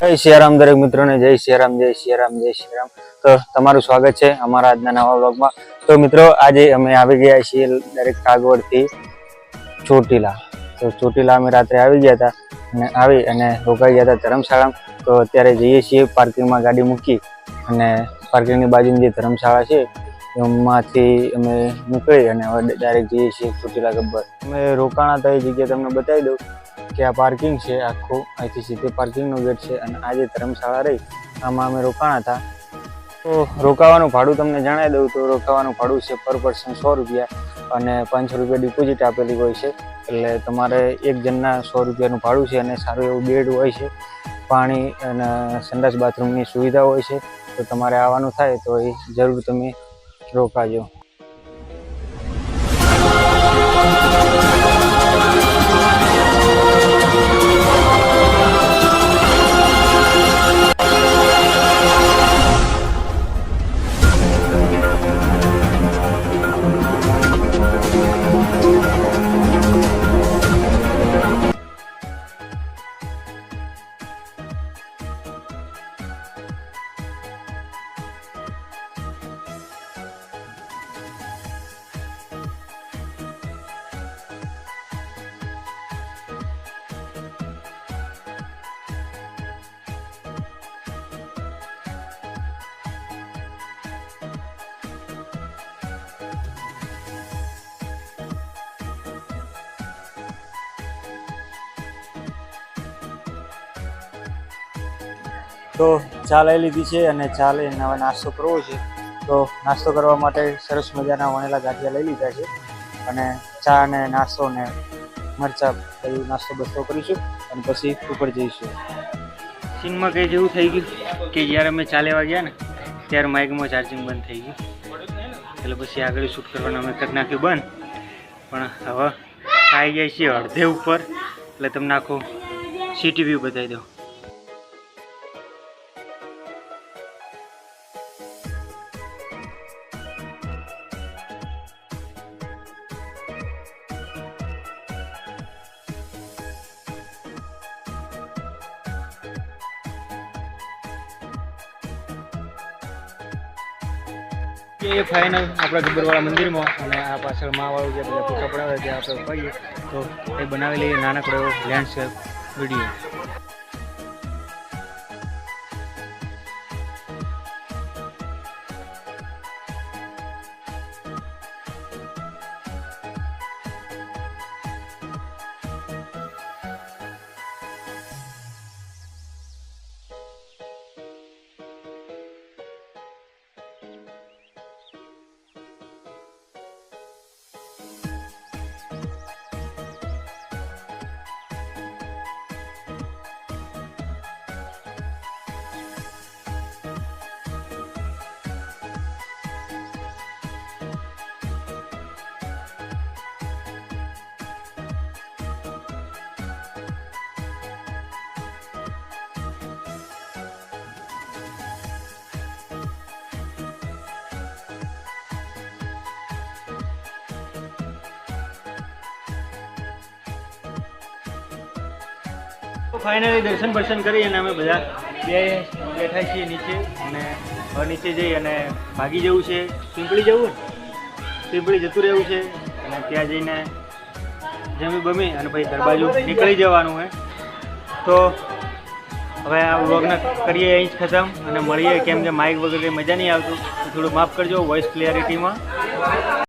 जय सियाराम दरेक मित्रों ने जय सियाराम जय सियाराम जय सियाराम। तो तमारू स्वागत है अमरा आज नवा व्लॉग में। तो मित्रों आज अमे आवी गया छीए डायरेक्ट कागवड थी ચોટીલા। तो ચોટીલા अमे रात्रे आवी गया था અને આવી અને રોકાઈ ગયા હતા ધર્મશાળા। તો અત્યારે જઈએ છીએ પાર્કિંગ में गाड़ी मूकी અને पार्किंग ની बाजू જે ધર્मशाળા છે એમાંથી અમે નીકળી અને હવે डायरेक्ट જઈએ છીએ ચોટીલા ગબ્બર। અમે રોકાણા હતા એ જગ્યા તમને બતાવી દઉં કે આ પાર્કિંગ છે આખું, અહીંથી સીધે પાર્કિંગનો ગેટ છે અને આ જે ધર્મશાળા રહી આમાં અમે રોકાણા હતા। તો રોકાવાનું ભાડું તમને જણાવી દઉં તો રોકાવાનું ભાડું છે પર પર્સન 100 રૂપિયા અને 500 રૂપિયા ડિપોઝિટ આપેલી હોય છે। એટલે તમારે એક જણના 100 રૂપિયાનું ભાડું છે અને સારું એવું બેડ હોય છે, પાણી અને સંડાસ બાથરૂમની સુવિધા હોય છે। તો તમારે આવવાનું થાય તો એ જરૂર તમે રોકાજો। तो चा लई लीधी है और चा लईने हवे नास्तो करवो छे। तो नास्तो करवा माटे सरस मजाना वणेला गाठिया लई लीधा छे अने चा ने नास्तो ने मरचा एवो नास्तो बस्तो करीशुं अने पछी उपर जईशुं। सीनमा कई जेवुं थई गयुं के ज्यारे अमे चा लेवा गया ने त्यारे माइकमां चार्जिंग बंद थई गयुं, એટલે પછી આગળ શૂટ કરવાનું અમે કરી નાખ્યું બંધ। પણ હવે આવી જાય છે અડધે ઉપર એટલે તમને આખો સિટી વ્યૂ બતાવી દઉં। ये फाइनल अपना गब्बरवाड़ा मंदिर में और आ पाछळ मावाळू जे बधा फोटा पड़ावे जे आपणे पाईए तो ए बनावी लईए नानकड़ो लैंडस्केप विडियो। तो फाइनली दर्शन बर्शन करी अने अमे बधा बैठा छीए नीचे अने હવે નીચે જઈ અને ભાગી જવું છે, પીંપળી જવું, પીંપળી જતું રહેવું છે અને ત્યાં જઈને જમી બમી અને પછી ઘર બાજુ નીકળી જવાનું છે। તો હવે આ વ્લોગને કરીએ અહીં જ ખતમ અને મળીએ, કેમ કે માઇક વગર કંઈ મજા નહીં આવતું, તો થોડું માફ કરજો વોઇસ ક્લિયરિટીમાં।